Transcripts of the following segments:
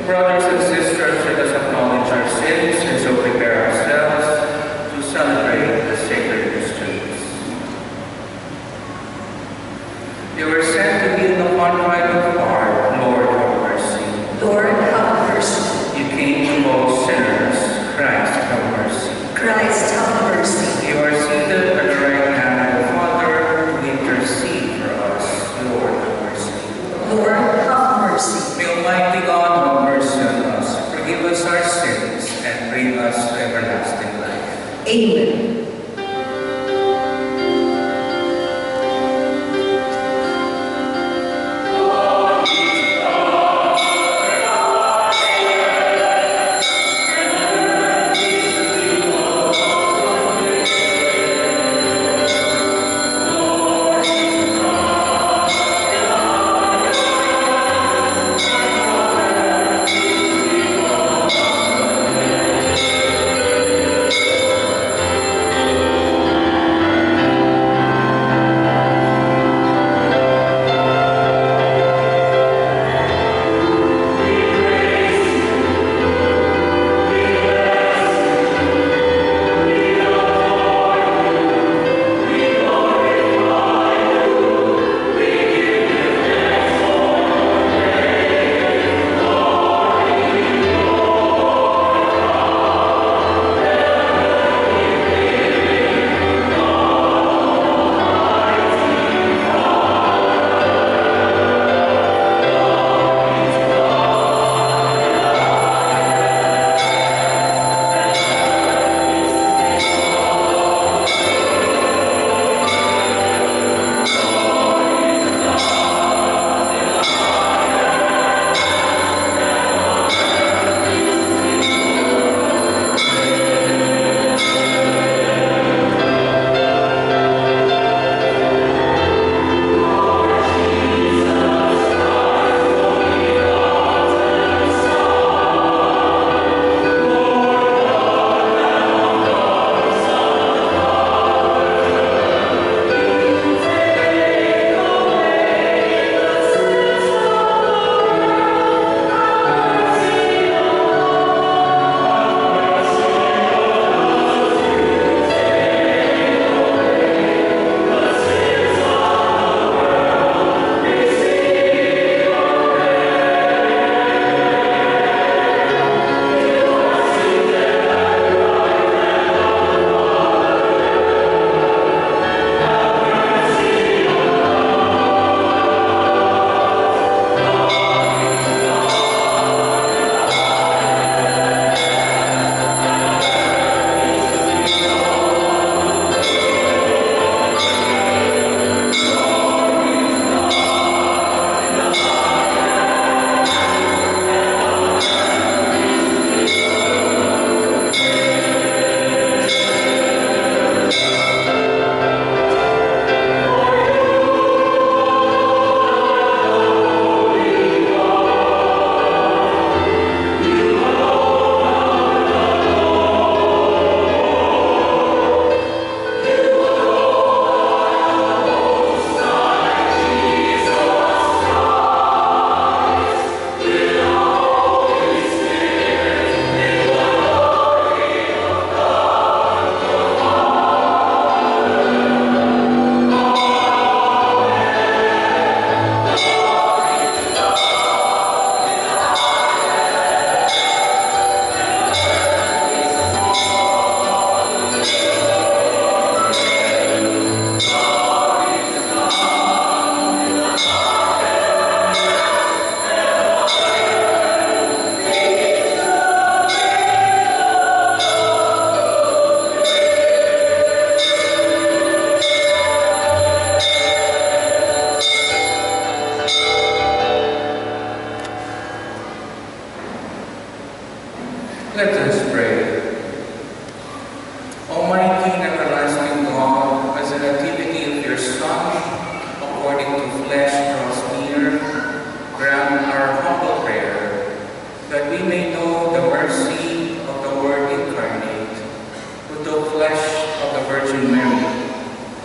Brothers and sisters, let us acknowledge our sins and so prepare ourselves to celebrate the sacred mysteries. You were sent to be in the contrite of heart. Lord, have mercy. Lord, have mercy. You came to both sinners. Christ, have mercy. Christ, have mercy. You are seated at the right hand of the Father to intercede for us. Lord, have mercy. Lord, have mercy. May Almighty God have mercy on us, forgive us our sins, and bring us to everlasting life. Amen. Let us pray. Almighty and everlasting God, as the nativity of your Son, according to flesh draws near, grant our humble prayer, that we may know the mercy of the Word incarnate, who took flesh of the Virgin Mary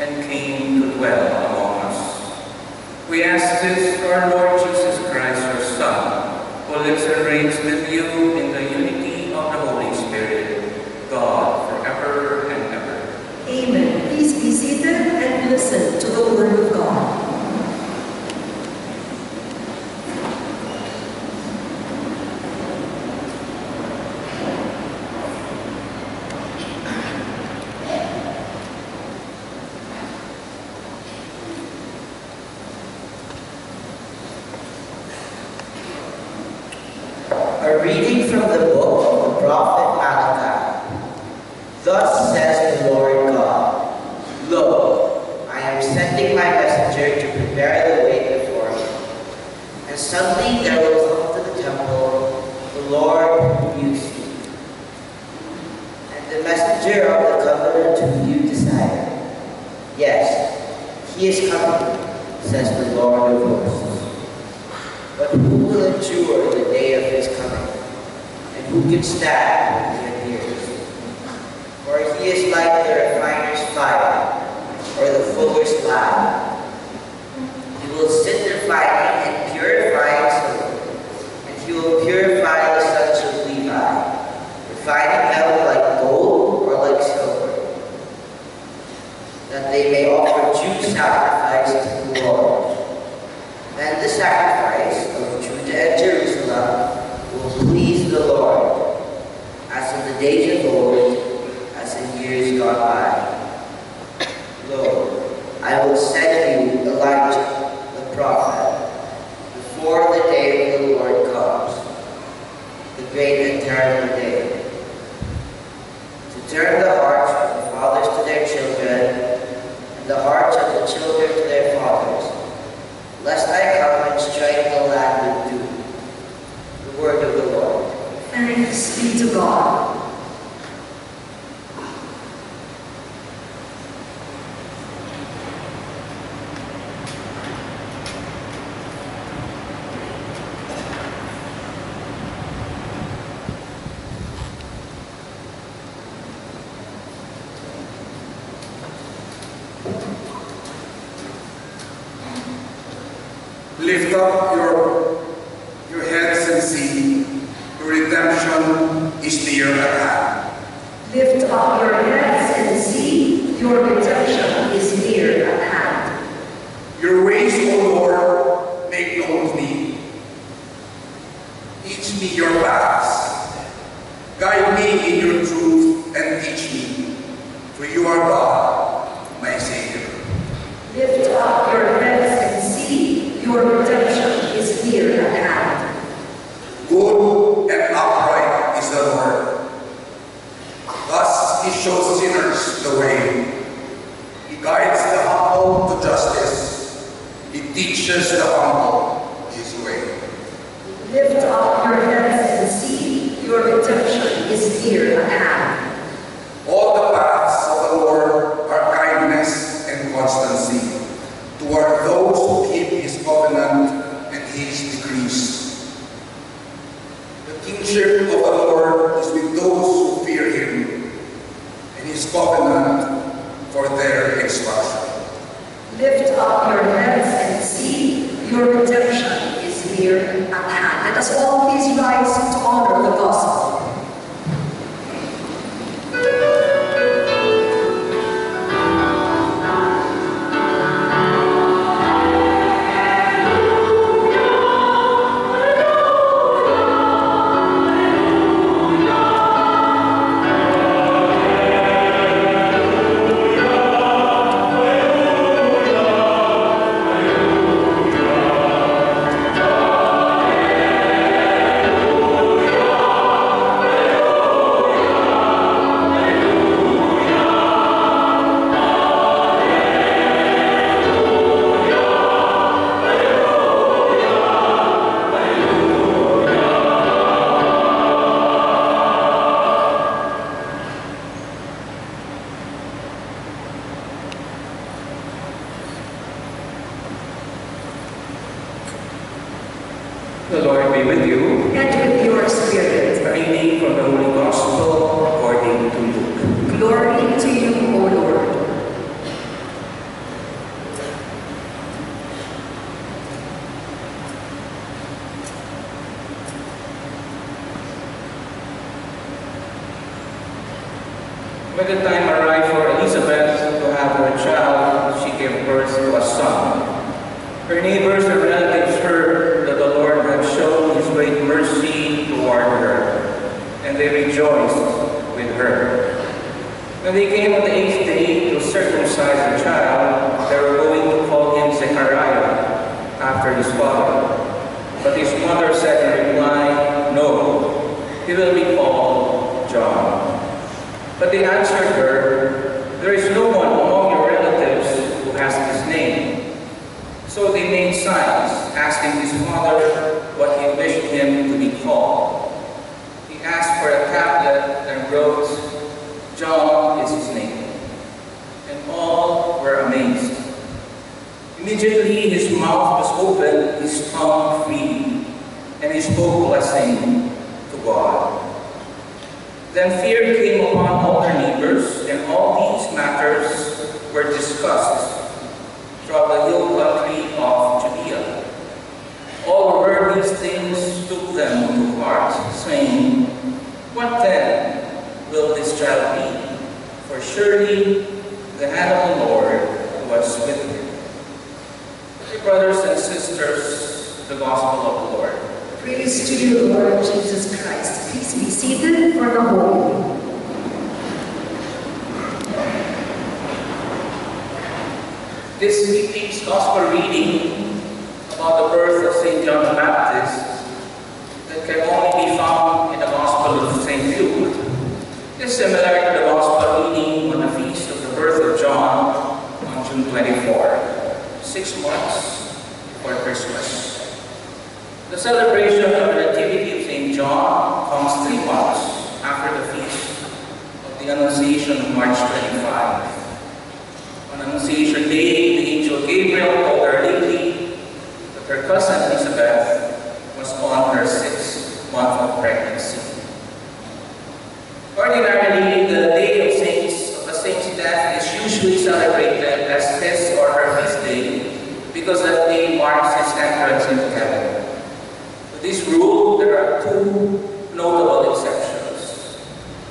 and came to dwell among us. We ask this through our Lord Jesus Christ, your Son, who lives and reigns reigns with you in the unity of the Holy Spirit, God, forever and ever. Amen. Please be seated and listen to the word of God. A reading from the book of the prophet Malachi. Thus says the Lord God, Lo, I am sending my messenger to prepare the way before me. And suddenly there will come to the temple the Lord whom you seek, and the messenger of the covenant whom you desire. Yes, he is coming, says the Lord of hosts. But who will endure the day of his coming? And who can stand when he appears? For he is like the refiner's fire, or the fuller's lime. He will sit refining and purifying silver, and he will purify the sons of Levi, refining them like gold or like silver, that they may offer due sacrifice to the Lord. Then the sacrifice of Judah and Jerusalem will please the Lord, as in the days of old, as in years gone by. Lo, I will send you Elijah, the prophet, before the day of the Lord comes, the great and terrible day, to turn the hearts of the fathers to their children, and the hearts of the children to their fathers, lest I come and strike the land with doom. The word of the Lord. Thanks be to God. Lift up your heads and see, your redemption is near at hand. Lift up your heads and see, your redemption is near at hand. Your ways, O Lord, make known to me. Teach me your paths. Guide me in your truth and teach me, for you are God, my Savior. Lift up your heads and see, your redemption is near at hand. Good and upright is the Lord. Thus he shows sinners the way. He guides the humble to justice. He teaches the humble his way. Lift up your heads and see, your redemption is near at hand. All the paths of the Lord are kindness and constancy toward those who keep his covenant and his decrees. The kingship of the Lord is with those who fear him, and his covenant for their instruction. Lift up your heads and see, your redemption is near at hand. Let us all please rise to honor the gospel. Alleluia. When the time arrived for Elizabeth to have her child, she gave birth to a son. Her neighbors and relatives heard that the Lord had shown his great mercy toward her, and they rejoiced with her. When they came on the 8th day to circumcise the child, they were going to call him Zechariah, after his father. But his mother said in reply, "No, he will be called John." But they answered her, "There is no one among your relatives who has this name." So they made signs, asking his father what he wished him to be called. He asked for a tablet and wrote, "John is his name." And all were amazed. Immediately his mouth was opened, his tongue free, and he spoke blessing to God. Then fear came upon all their neighbors, and all these matters were discussed throughout the hill country of Judea. All who heard these things took them to heart, saying, "What then will this child be? For surely the hand of the Lord was with him." Dear brothers and sisters, the Gospel of the Lord. Praise to you, Lord Jesus Christ. Please be seated for the Holy Week. This evening's Gospel reading about the birth of St. John the Baptist that can only be found in the Gospel of St. Luke is similar to the Gospel reading on the feast of the birth of John on June 24, 6 months before Christmas. The celebration of the Nativity of St. John comes 3 months after the feast of the Annunciation of March 25. On Annunciation Day, the angel Gabriel told her lately that her cousin Elizabeth was on her 6th month of pregnancy. Ordinarily, the day of a saint's death is usually celebrated as his or her feast day because that day marks his entrance into heaven. This rule, there are 2 notable exceptions: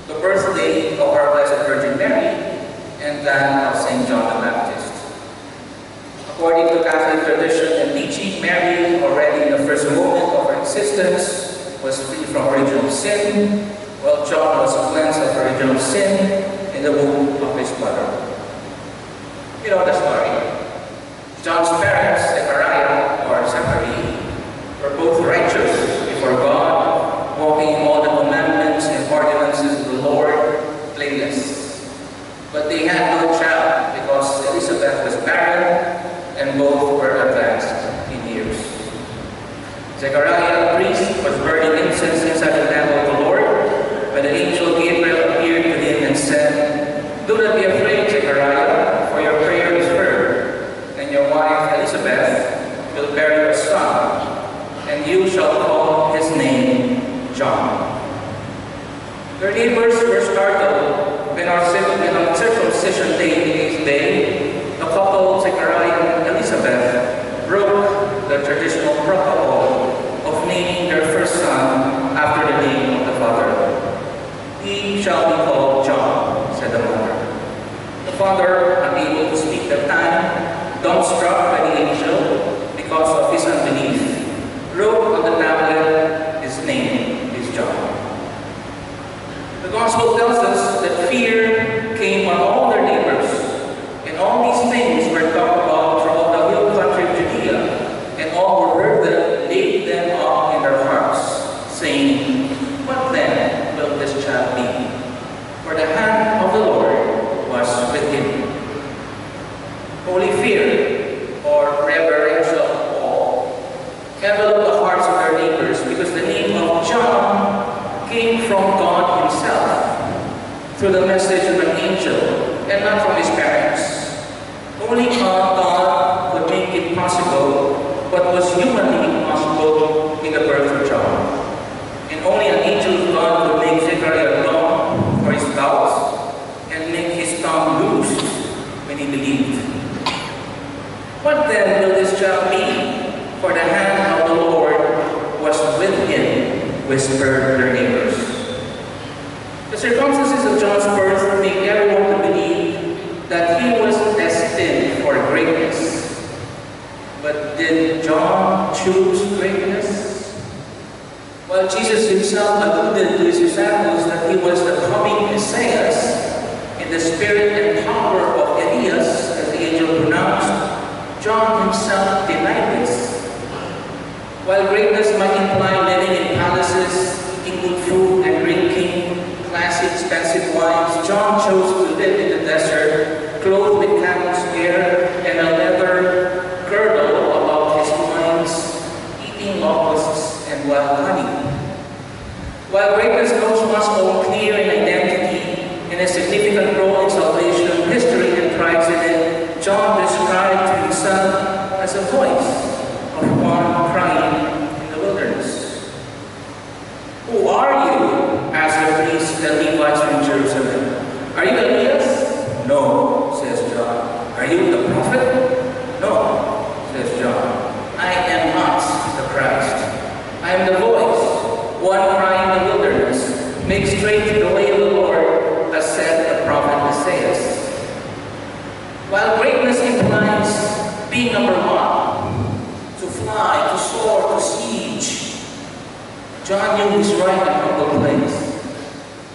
the birthday of our Blessed Virgin Mary and that of St. John the Baptist. According to Catholic tradition and teaching, Mary, already in the first moment of her existence, was free from original sin, while John was cleansed of original sin in the womb of his mother. You know the story. John's parents, Zechariah or Zachary, were both righteous before God, walking in all the commandments and ordinances of the Lord, blameless. But they had no child because Elizabeth was barren and both were advanced in years. Zechariah, a priest, was burning incense inside the temple of the Lord when the angel Gabriel appeared to him and said, "Do not be afraid, Zechariah, for your prayer is heard, and your wife Elizabeth will bear you a son, and you shall call his name John." Their neighbors were startled when on circumcision day, the 8th day, the couple, Zechariah and Elizabeth, broke the traditional protocol of naming their first son after the name of the father. "He shall be called John," said the mother. The father, unable to speak that time, dumbstruck by the angel because of his unbelief, wrote on the tablet, "His name is John." The Gospel tells us that fear came on all their neighbors, and all these things were talked about throughout the hill country of Judea, and all who heard them laid them up in their hearts, saying, "What then will this child be? For the hand of the Lord was with him." Holy fear, or reverential awe, enveloped the hearts of their neighbors because the name of John came from God himself through the message of an angel and not from his parents. Only God could make it possible what was humanly impossible in the birth of John. And only an angel of God could make Zechariah long for his doubts and make his tongue loose when he believed. What then will this child be? For the hand of the Lord was with him, whispered their neighbors. The circumstances of John's birth make everyone to believe that he was destined for greatness. But did John choose greatness? While Jesus himself alluded to his disciples that he was the coming Messiah in the spirit and power of Elias, as the angel pronounced, John himself denied this. While greatness might imply living in palaces, eating good food and drinking classy, expensive wines, John chose to live in the desert, clothed with camel's hair and a leather girdle about his loins, eating locusts and wild honey. While greatness comes once more clear in identity and a significant role in salvation, history, and prides in it, John described himself as a voice of one crying in the wilderness. Who are you? Asked the priests and Levites from Jerusalem. Are you Elias? No, says John. Are you the prophet? No, says John. I am not the Christ. I am the voice, one crying in the wilderness. Make straight the way of the Lord, as said the prophet Isaiah. While greatness implies being number one, to fly, to soar, to siege, John knew his right and humble place.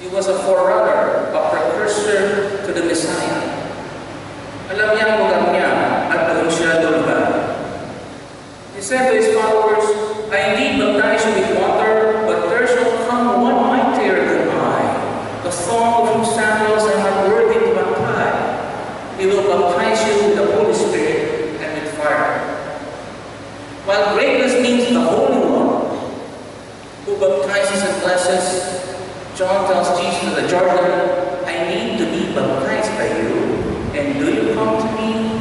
He was a forerunner, a precursor to the Messiah. Alam niya ang lugar niya at doon siya lulugar. He said to his followers, I indeed baptize you with water, but there shall come one mightier than I, the thong of whose sandals I am not worthy to baptize. He will baptize you with the Holy Spirit and with fire. While greatness means the Holy One, who baptizes and blesses, John tells Jesus at the Jordan, I need to be baptized by you, and do you come to me?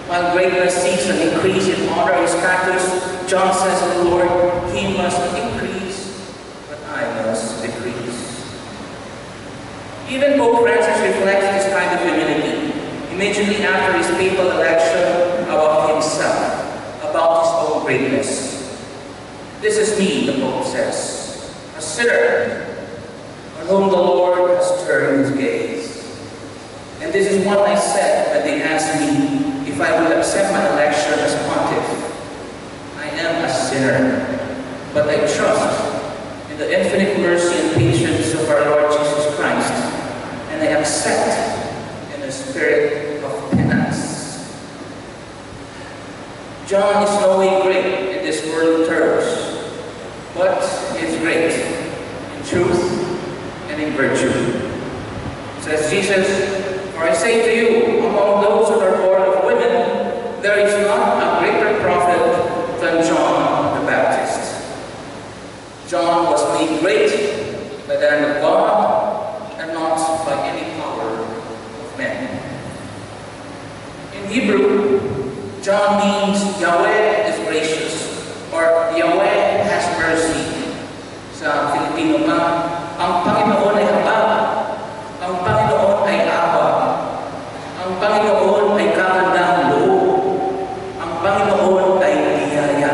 While greatness seeks an increase in honor and status, John says to the Lord, he must increase, but I must decrease. Even Pope Francis reflects this kind of humility immediately after his papal election about himself, about his own greatness. This is me, the Pope says, a sinner on whom the Lord has turned his gaze. And this is what I said when they asked me if I would accept my election as pontiff. I am a sinner, but I trust in the infinite mercy and patience of our Lord Jesus Christ, and I accept in a spirit of penance. John is no way great in this worldly terms, but is great in truth and in virtue. Says Jesus, for I say to you, among those that are born of women, there is not a greater prophet than John the Baptist. John was made great by the hand of God and not by any power of men. In Hebrew, John means Yahweh is gracious, or Yahweh has mercy. Sa Filipino pa, ang Panginoon ay habag, ang Panginoon ay awa, ang Panginoon ay kagandahang loob, ang Panginoon ay biyaya.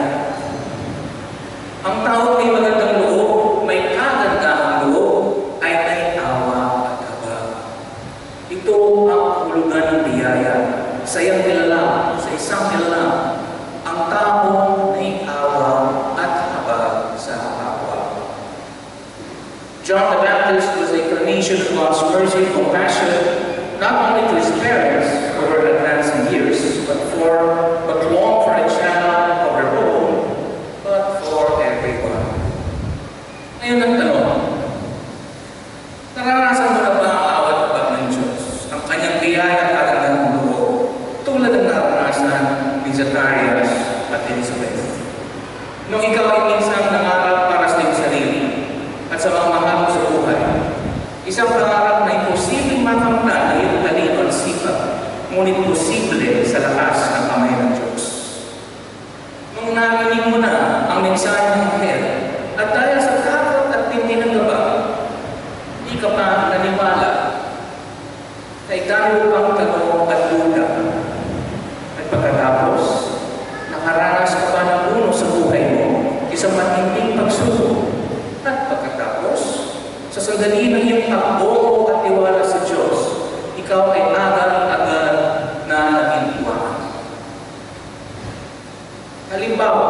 Ang tao may magandang loob, may kagandahang loob, ay may awa at habag. Ito ang kahulugan ng biyaya. Sa iyang kilala, sa isang kilala, ang taong may awa at habag sa kapwa. John the Baptist was a carnation of God's mercy and compassion, not only to his parents who were advanced in years, but long for a child of their own, but for everyone. Ngayon ang tanong, naranasan mo na ba ang awat at habag ng Diyos, ang kanyang biyaya at kagandahang loob, tulad ng naranasan ni Zacarias at Elizabeth? Nung ikaw ay minsan nangarap para sa iyong sarili at sa mga mahal mo sa buhay, isang pangarap na imposibleng makamtan na iyong talino at sipag, ngunit posible sa lakas ng kamay ng Diyos. Nung narinig mo na ang mensahe ng Anghel, at dahil sa takot at tindi ng gaba, hindi ka pa naniwala, kay dahil pang tanong at duda. At pagkatapos, nakaranas ka pa ng uno sa buhay mo, isang matinding pagsubok. At pagkatapos, Sa sandali ng iyong takbo at tiwala sa Diyos, ikaw ay agad-agad na naging tiwala. Halimbawa,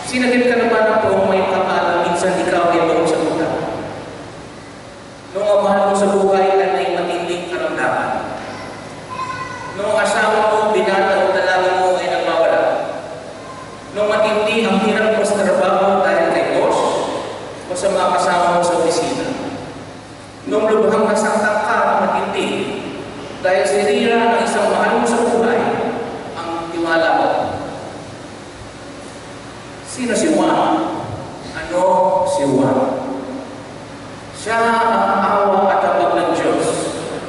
sinagip ka na ba ng poong may kapala, minsan ikaw ay doon sa lugar? Noong ang mahal mo sa buhay ay may matinding karamdaman. Noong asawa mo, binata o dalaga mo ay nagmawala. Noong matindi ang hirap mo sa trabaho dahil kay boss o sa mga kasama mo sa opisina. Noong lubhang nasaktan ka ng matindi dahil sinira ng isang mahal mo sa buhay ang tiwala mo. Sino si Juan? Ano si Juan? Siya ang awa at habag ng Diyos,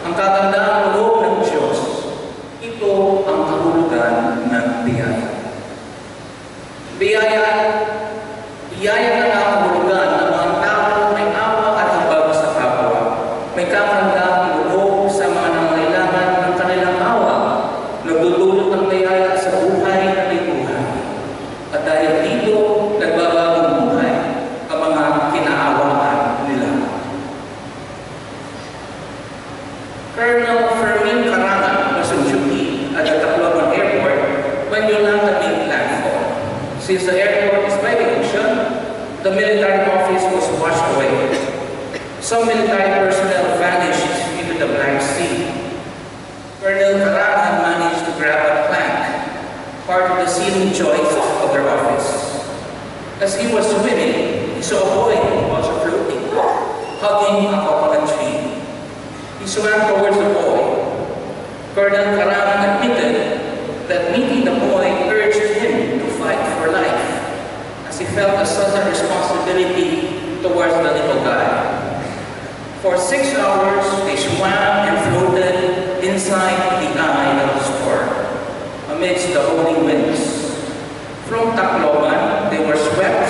ang kagandaang loob ng Diyos. Ito ang kahulugan ng biyaya. Biyaya na nakahulugan ng mga tao may awa at habag sa kapwa. May kagandaang loob sa mga nangailangan ng kanilang awa. Nagdudulot ng biyaya sa buhay na may buhay. At dahil dito, nagbabagong buhay ang mga kinaawaan nila. Colonel Fermin Carangan was on duty at the Tacloban Airport when Yolanda made landfall. Since the airport is by the ocean, the military office was washed away. Some military personnel vanished into the Black Sea. Colonel Carangan managed to grab a plank, part of the ceiling joist of their office. As he was swimming, he saw a boy also floating, hugging a coconut tree. He swam towards the boy. Colonel Carangan admitted that meeting the boy urged him to fight for life, as he felt a sudden responsibility towards the little guy. For 6 hours, they swam and floated inside the eye of the storm, amidst the rolling winds. From Tacloban, they were swept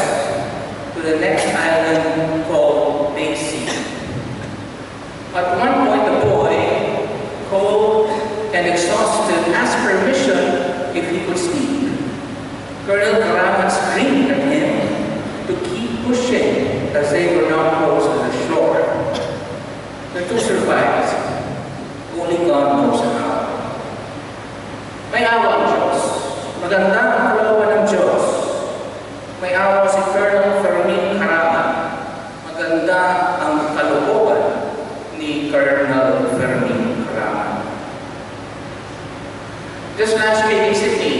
to the next island called Daisy. At one point, the boy, cold and exhausted, asked permission if he could speak. Colonel Carangan screamed at him to keep pushing as they were now close to the shore. The two survived. Only God knows how. May awa ang Diyos. Maganda ang kalooban ng Diyos. May awa si Colonel Fermin Carangan. Maganda ang kalooban ni Colonel Fermin Carangan. Just last week in Sydney,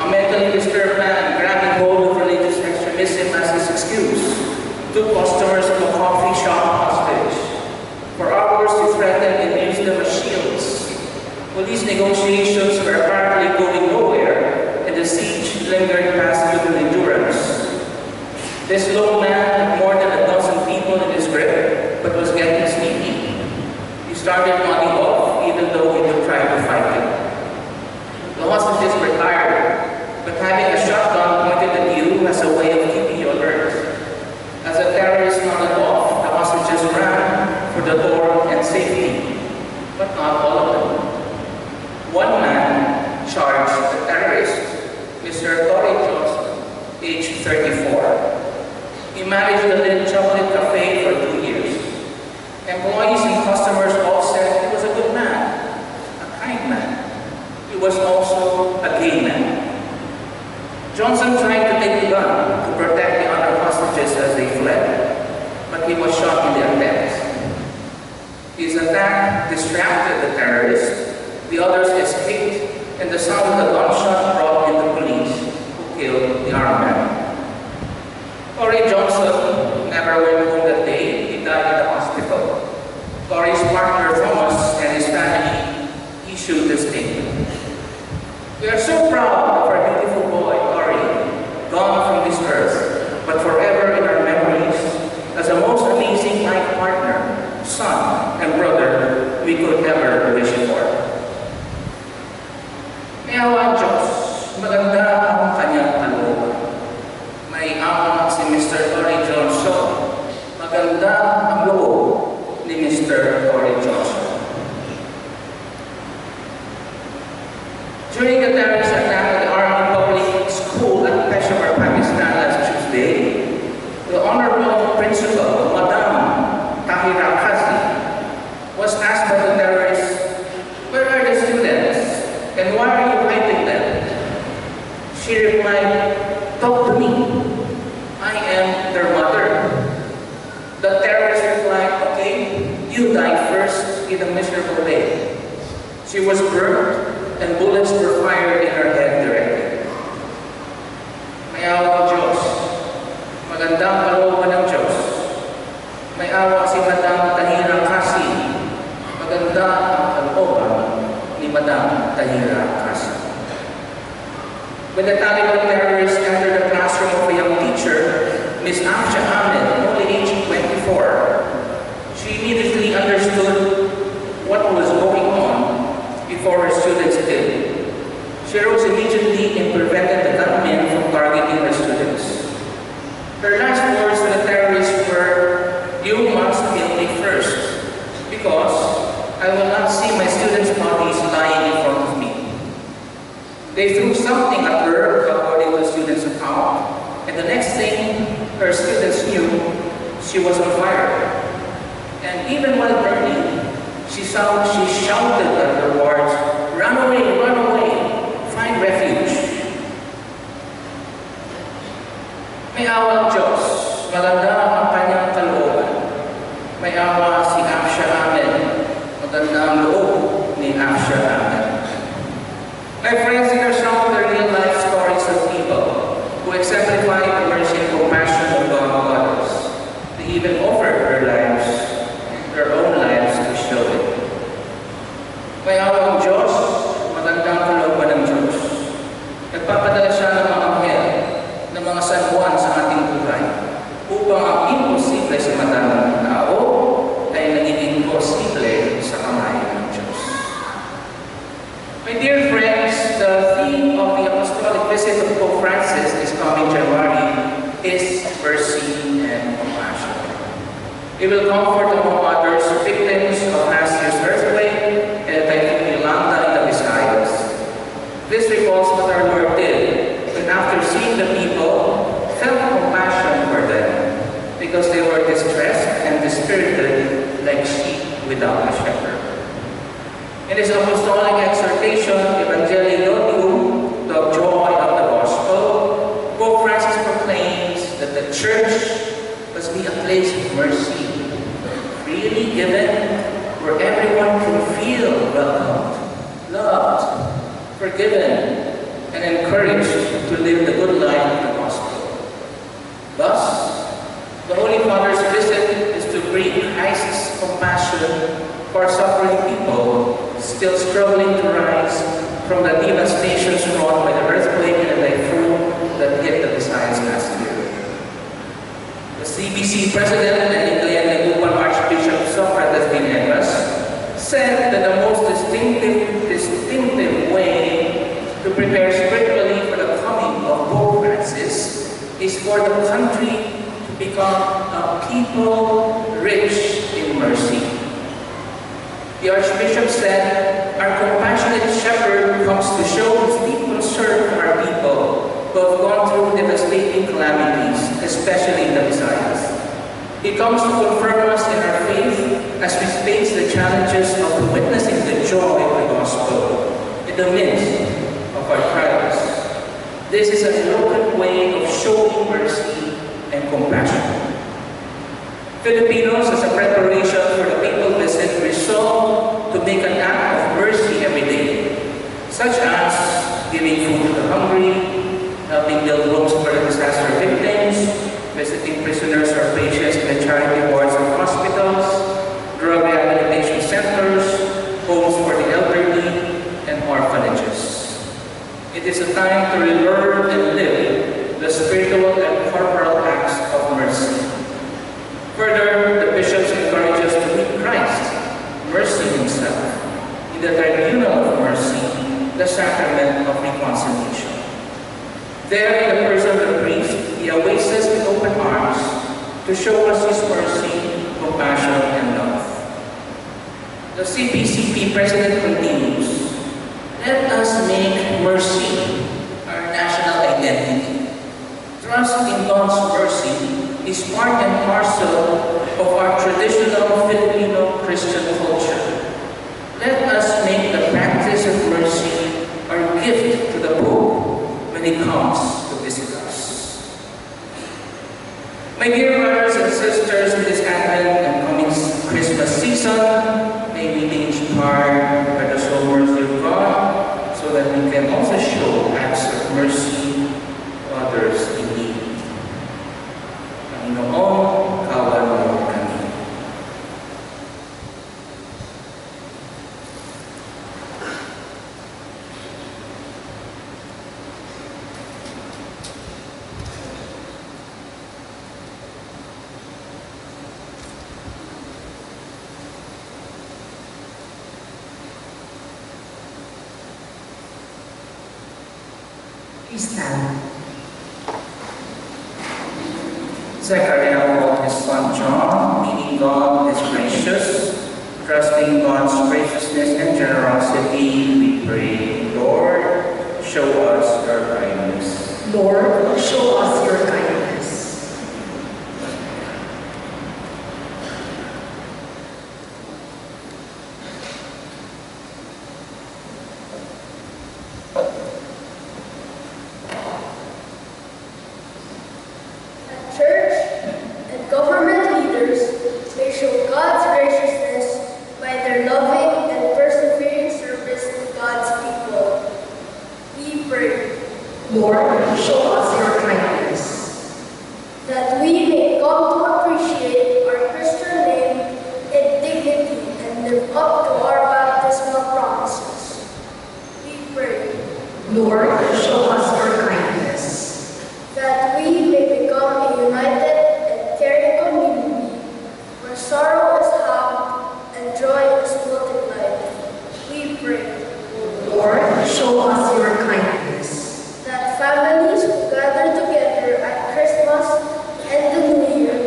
a mentally disturbed man grabbing hold of religious extremism as his excuse took customers of a coffee shop hostage. For hours, he threatened and used them as shields. Police negotiations were apparently going nowhere, and the siege lingered past human endurance. This lone man had more than a dozen people in his grip, but was getting sneaky. He started running off, even though he would try to fight him. The hostages were tired, but having a shotgun pointed at you as a way of keeping you alert. As the terrorists nodded off, the hostages ran for the door and safety, but not all of them. One man charged the terrorist, Mr. Tory Johnson, age 34. He managed the Little Chocolate Cafe for 2 years. Employees and customers all said he was a good man, a kind man. He was also a gay man. Johnson tried to take the gun to protect the other hostages as they fled, but he was shot in the attempt. His attack distracted the terrorists, the others escaped, and the sound of the gunshot brought in the police, who killed the armed man. Tory Johnson never went home that day. He died in the hospital. Tory's partner Thomas and his family issued a statement. We are so proud of our beautiful boy, Tory, gone from this earth, but forever in our memories as the most amazing life partner, son, and brother we could ever wish for. May awa ang Diyos, maganda ang kanyang kalooban. May awa si Mr. Tory Johnson, maganda ang loob ni Mr. Tory Johnson. During the terrorist attack in a miserable way. She was burned and bullets were fired in her head directly. May awa ang Diyos. Magandang kalooban ng Diyos. May awa si Madam Tahira Kasi. Maganda ang kalooban ni Madam Tahira Kasi. When the Taliban terrorists entered the classroom of a young teacher, Miss Afsha Ahmed, only aged 24, she immediately understood what was going on before her students did. She rose immediately and prevented the gunmen from targeting her students. Her last words to the terrorists were, "You must kill me first, because I will not see my students' bodies lying in front of me." They threw something at her, according to the students' account, and the next thing her students knew, she was on fire. And even while burning, she shouted at her wards, "Run away, run away, find refuge." May awa ang Diyos, maganda ang kanyang kalooban. May awa si Afsha Ahmed, maganda ang loob ni Afsha Ahmed. My friends, these are some of the real-life stories of people who exemplify the mercy and compassion of God to others. They even offered their lives, their own lives, to show it. May awa ang Diyos, magandang kalooban ng Diyos. Nagpapadala siya ng mga anghel, ng mga San Juan sa ating buhay, upang ang imposible sa mata ng tao ay nagiging posible sa kamay ng Diyos. My dear friends, the theme of the apostolic visit of Pope Francis this coming January is mercy and compassion. It will comfort, among others, victims of last year's earthquake and Typhoon Yolanda in the Visayas. This recalls what our Lord did when, after seeing the people, felt compassion for them because they were distressed and dispirited like sheep without a shepherd. In his apostolic exhortation, Evangelii Gaudium, the joy of the gospel, Pope Francis proclaims that the Church must be a place of mercy, freely given, where everyone can feel welcomed, loved, forgiven, and encouraged to live the good life of the gospel. Thus, the Holy Father's visit is to bring Christ's compassion for suffering people still struggling to rise from the devastations wrought by the earthquake and the typhoon that hit the Visayas last year. The CBC President and Ilian Negupan Archbishop Socrates Vinegas said that the most distinctive way to prepare spiritually for the coming of Pope Francis is for the country to become a people rich in mercy. The Archbishop said, "Our compassionate shepherd comes to show his deep concern for our people who have gone through devastating calamities, especially in the Visayas. He comes to confirm us in our faith as we face the challenges of witnessing the joy of the gospel in the midst of our trials. This is a local way of showing mercy and compassion." Filipinos, as a preparation for the papal visit, resolved to make an act of mercy every day, such as giving food to the hungry, helping build homes for the disaster victims, visiting prisoners or patients in the charity wards of hospitals, drug rehabilitation centers, homes for the elderly, and orphanages. It is a time to relearn and live the spiritual and corporal acts of mercy. Further, the bishops encourage us to meet Christ, mercy himself, in the tribunal of mercy, the sacrament of reconciliation. There, in the person of the priest, he awaits us with open arms to show us his mercy, compassion, and love. The CPCP President continues, "Let us make mercy our national identity. Trust in God's mercy is part and parcel of our traditional Filipino Christian culture. Let us make the practice of mercy our gift to the Pope when he comes to visit us." My dear brothers and sisters, in this Advent and coming Christmas season, may we heart by the soul mercy of God, so that we can also show acts of mercy to others in need. Panginoon, kawan mo kami. Please stand. Zechariah called his son John, meaning God is gracious. Trusting God's graciousness and generosity, we pray, Lord, show us your kindness. Lord, show us your kindness. Church and government leaders may show God's graciousness by their loving and persevering service to God's people. We pray Lord, show us your kindness. that we may come to appreciate our Christian name in dignity and live up to our baptismal promises. We pray Lord, show us your kindness. that we may become a united and caring community where sorrow is halved and joy is multiplied. We pray Lord, show us your kindness. that families who gather together at Christmas and the New Year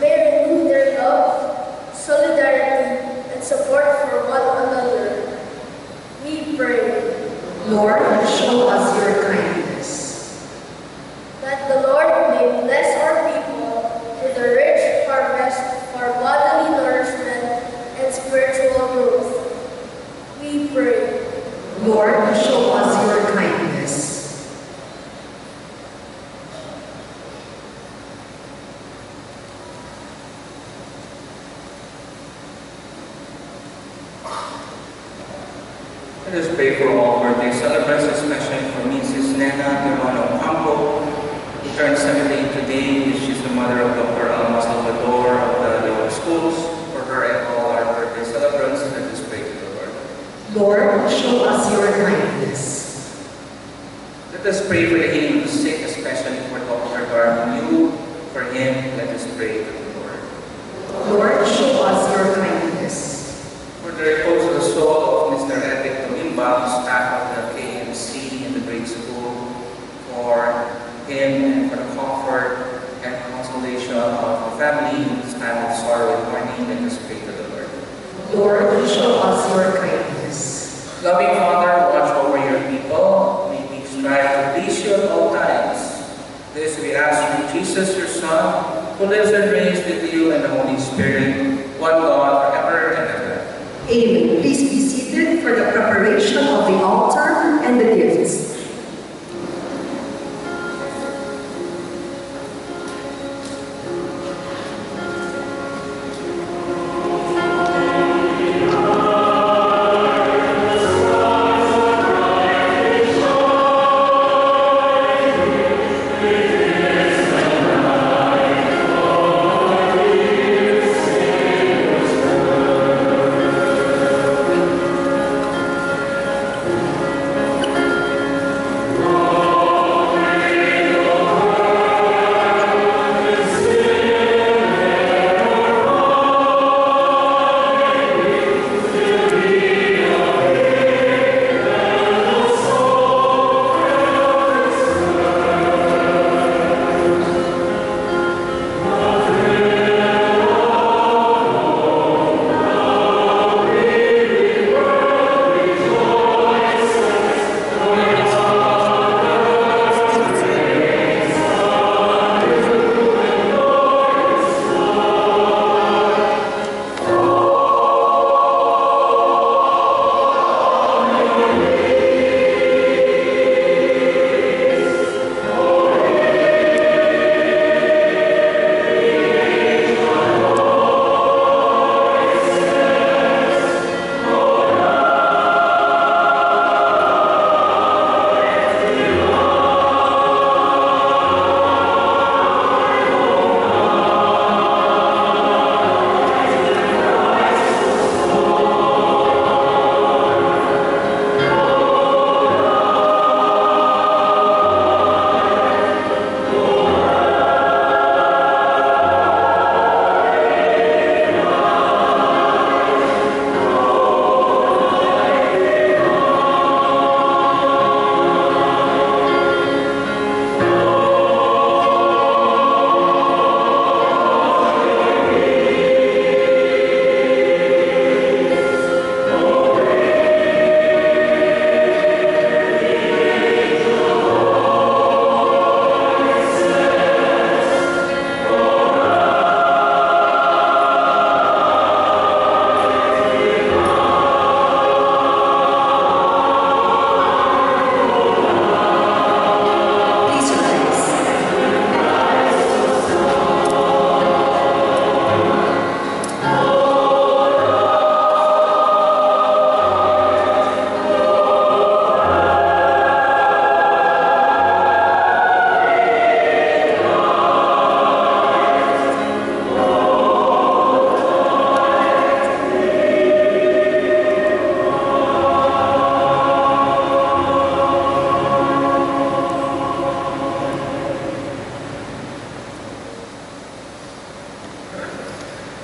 may renew their love, solidarity, and support for one another. We pray Lord, show us your kindness. that the Lord may bless our people with a rich harvest for bodily nourishment and spiritual growth. We pray Lord, show us your kindness. Let us pray for all birthday celebrants, especially for Mrs. Nena Germano Campo, who turned 17 today. She's the mother of Dr. Alma Salvador of the local schools. For her and all our birthday celebrants, let us pray to the Lord. Lord, show us your kindness. Let us pray for the healing of the sick, especially for Dr. Garmu. For him, let us pray to the Lord. Lord, show us your kindness. For the repose of the soul of Mr. Eric Tumimba, staff of the KMC and the grade school, for him and for the comfort and consolation of the family in this time of sorrow and mourning, let us pray to the Lord. Lord, show us your kindness. Loving Father, watch over your people. May we strive to please you at all times. This we ask through Jesus, your Son, who lives and reigns with you and the Holy Spirit, one God, forever and ever. Amen. Please be seated for the preparation of the altar and the gifts.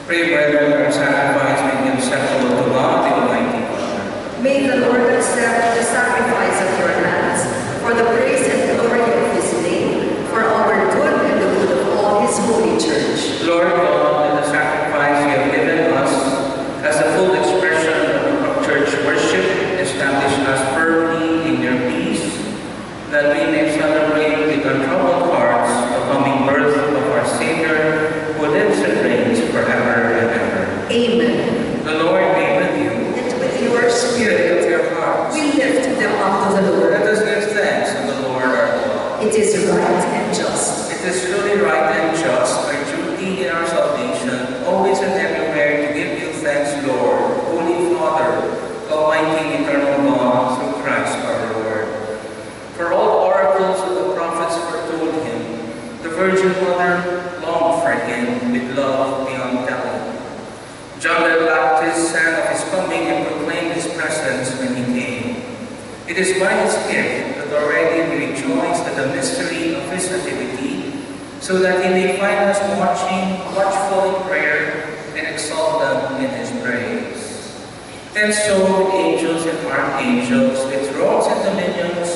Pray, brethren, our sacrifice may be acceptable to God, the Almighty Father. May the Lord accept the sacrifice of your hands for the praise and glory of his name, for our good and the good of all his holy church. Lord God, let the sacrifice you have given us as a full expression of church worship establish us firmly in your peace, that we may celebrate with untroubled hearts the coming birth of our Savior, who lives and reigns forever and ever. Amen. The Lord be with you. And with your spirit, With your hearts. we lift them up to the Lord. Let us give thanks to the Lord our God. It is right and just. It is truly right and just, our duty in our salvation, always and everywhere to give you thanks, Lord, Holy Father, Almighty eternal God, through Christ our Lord. For all oracles of the prophets foretold him, the Virgin Mother longed for him with love beyond telling. John the Baptist sang of his coming and proclaimed his presence when he came. It is by his gift that already we rejoice at the mystery of his nativity, so that he may find us watchful in prayer, and exalt them in his praise. And so with angels and archangels, with thrones and dominions,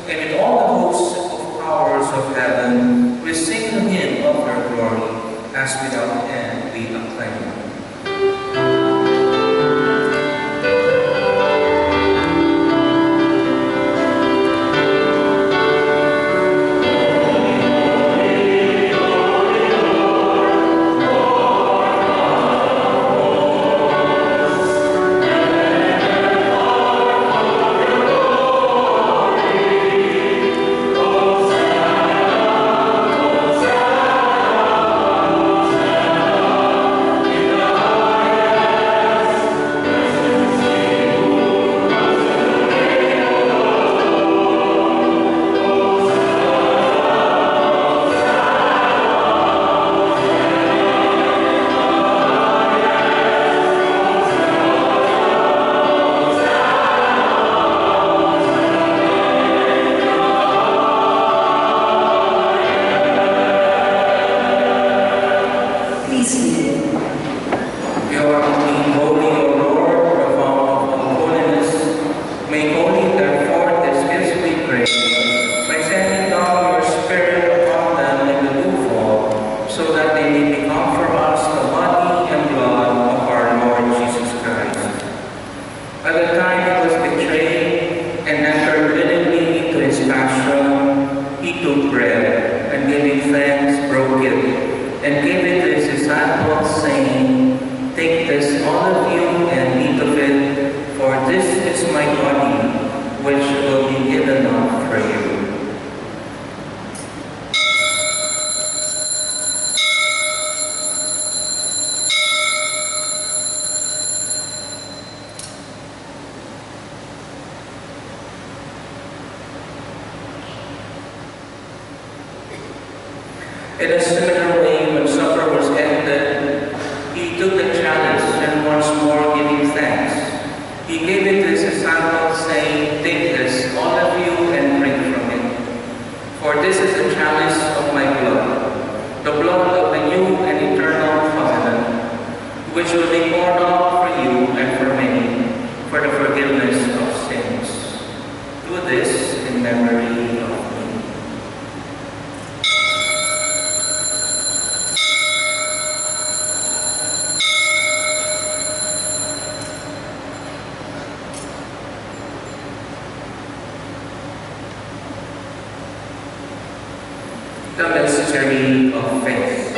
and with all the hosts of powers of heaven, we sing the hymn of your glory, as without end we acclaim. In a similar way, when supper was ended, he took the chalice and once more giving thanks, he gave it to his disciples, saying, "Take this, all of you, and drink from it. For this is the chalice of my blood, the blood of the new and eternal covenant, which will be poured out for you and for many, for the forgiveness of sins. Do this in memory of me." The mystery of faith.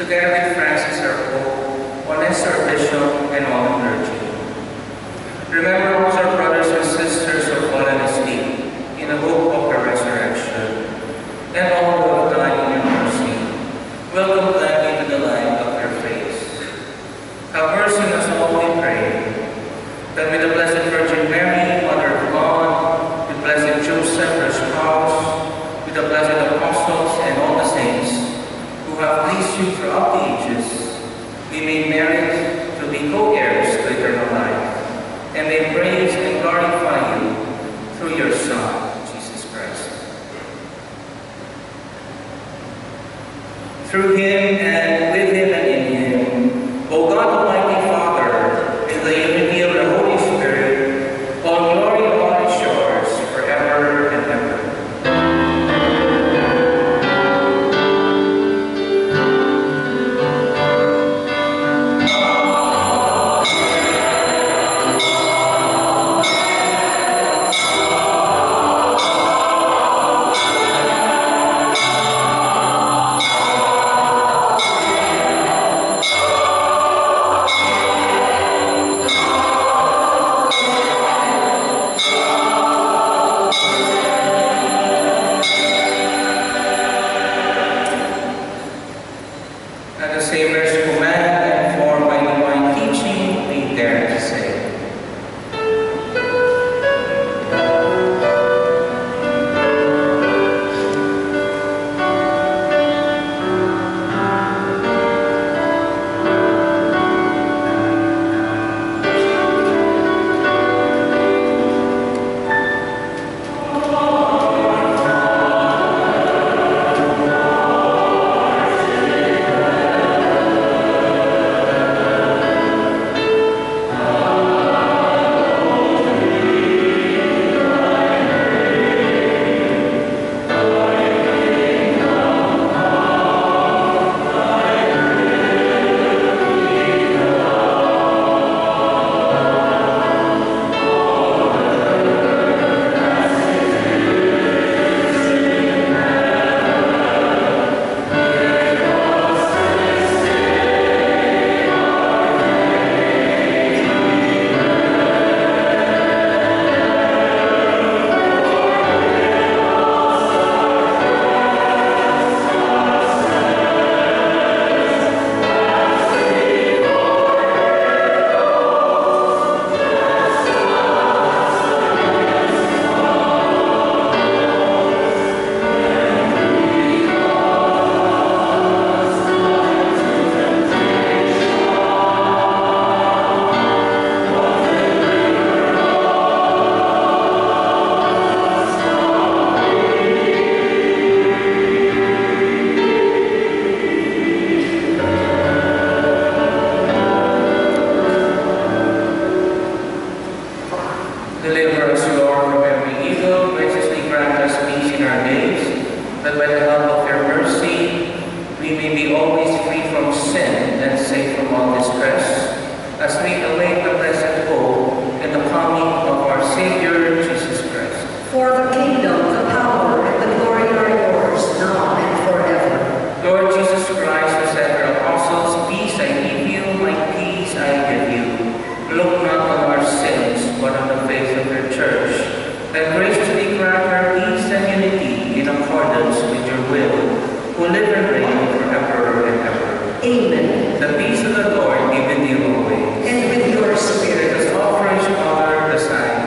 together with Francis our Pope, Honest our Bishop, and all the clergy. Remember also our brothers and sisters who have fallen asleep in the hope of the resurrection, and all who have died in your mercy. Welcome gladly to the light of your face. Have mercy on us all, we pray, that with the Blessed Virgin Mary, Mother of God, with Blessed Joseph, her spouse, with the blessed apostles and all the saints who have pleased you throughout the ages, we may merit to be co-heirs to eternal life, and may praise and glorify you through your Son, Jesus Christ. Through him and with him and in him, O God Almighty Father, in the unity of the Holy Spirit, all glory and honor is yours forever and ever. At the Savior's command, informed by divine teaching, we dare to say, deliver us, Lord, from every evil, graciously grant us peace in our days, that by the help of your mercy, we may be always free from sin and safe from all distress, as we await the blessed hope and the coming of our Savior, Jesus Christ. For the kingdom, the power, and the glory are yours, now and forever. Lord Jesus Christ, who said to your apostles, peace I give you, my peace I give you. Look not on our sins, but on the faith of your church, and graciously grant her peace and unity in accordance with your will, who live and reign forever and ever. Amen. The peace of the Lord be with you always. And with your spirit. Let us offer each other the sign.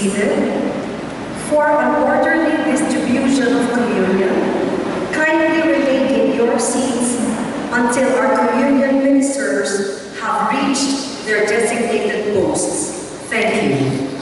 seated. For an orderly distribution of communion, kindly remain in your seats until our communion ministers have reached their designated posts. Thank you.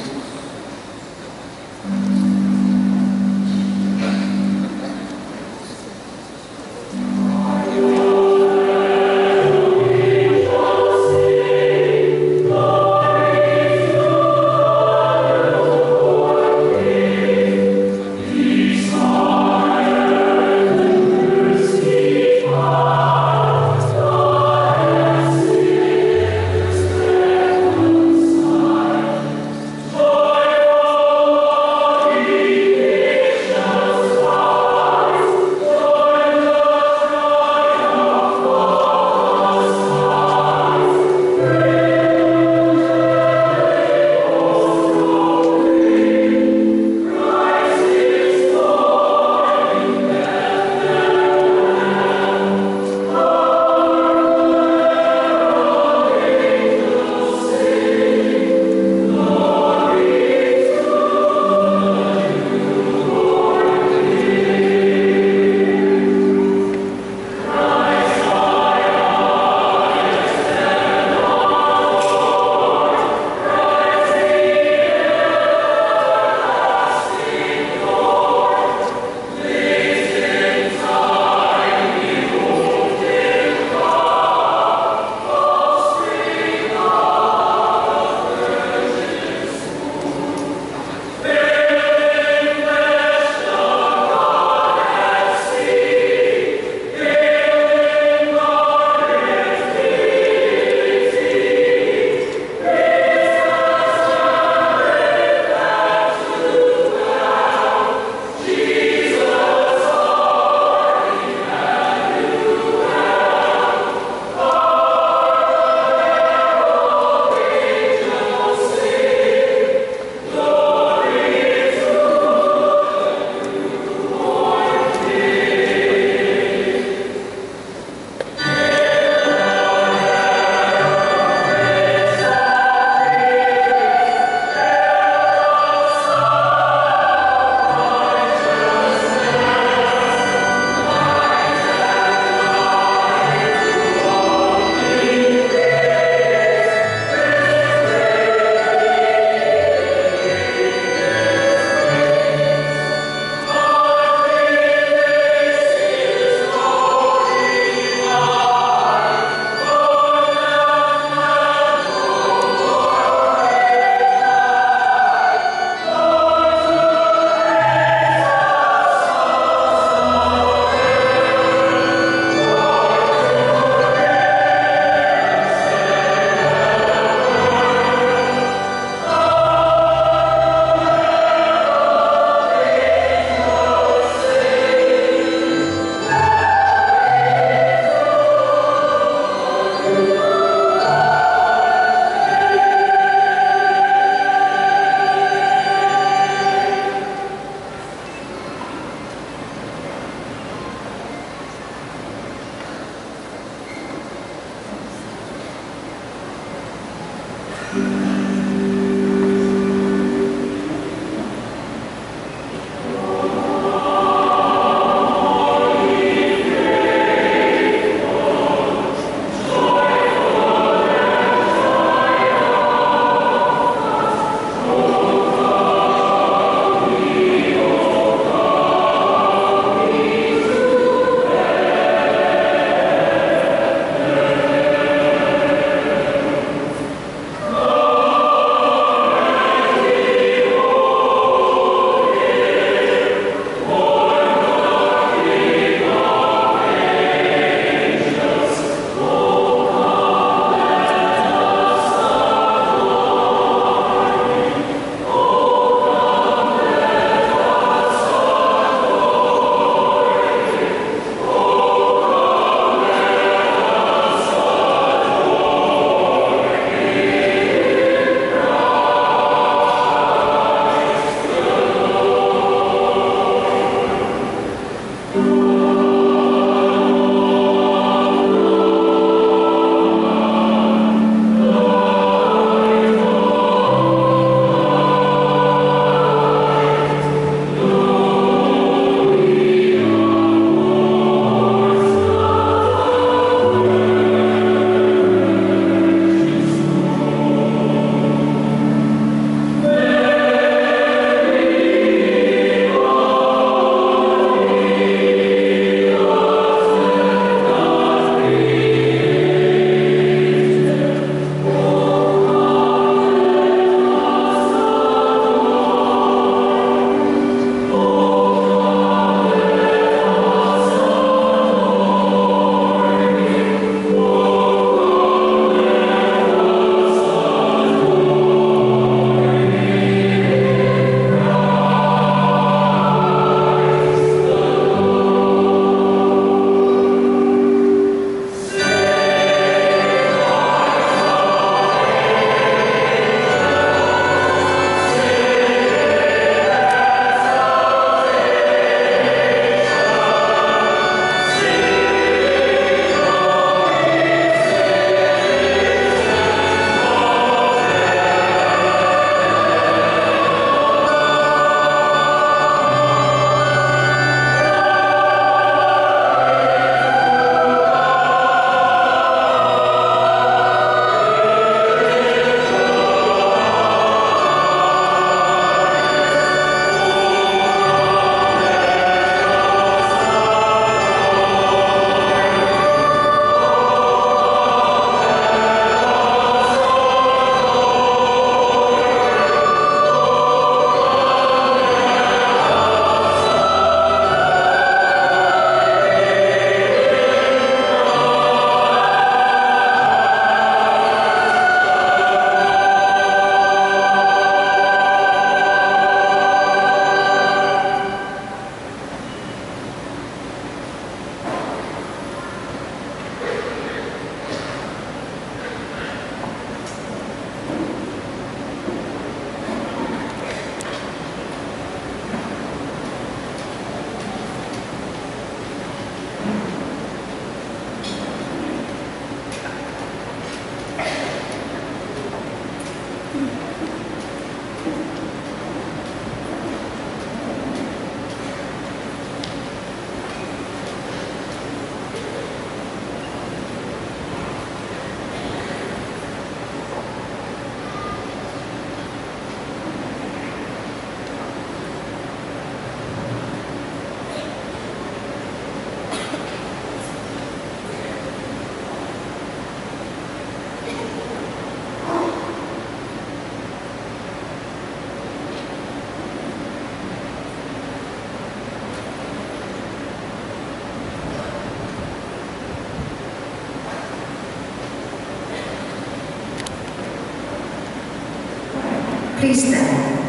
Please stand.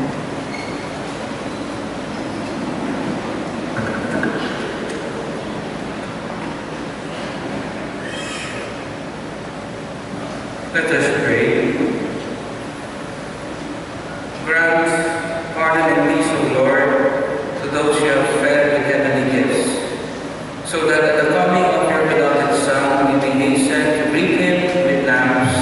Let us pray. Grant pardon and peace, O Lord, to those you have fed with heavenly gifts, so that at the coming of your beloved Son we may hasten to greet him with lamps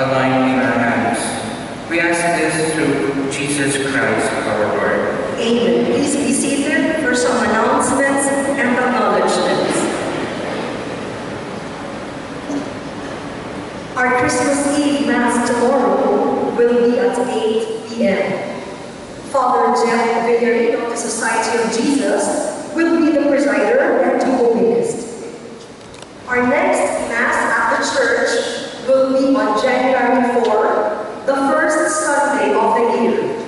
aligned in our hands. We ask this through Jesus Christ our Lord. Amen. Please be seated for some announcements and acknowledgements. Our Christmas Eve Mass tomorrow will be at 8 p.m. Father Jeff Villarino of the Society of Jesus will be the presider and holinist. Our next Mass at the church will be on January 4, the first Sunday of the year.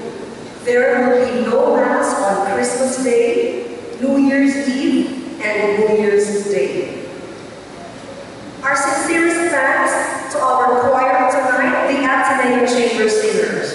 There will be no Mass on Christmas Day, New Year's Eve, and New Year's Day. Our sincerest thanks to our choir tonight, the Ateneo Chamber Singers.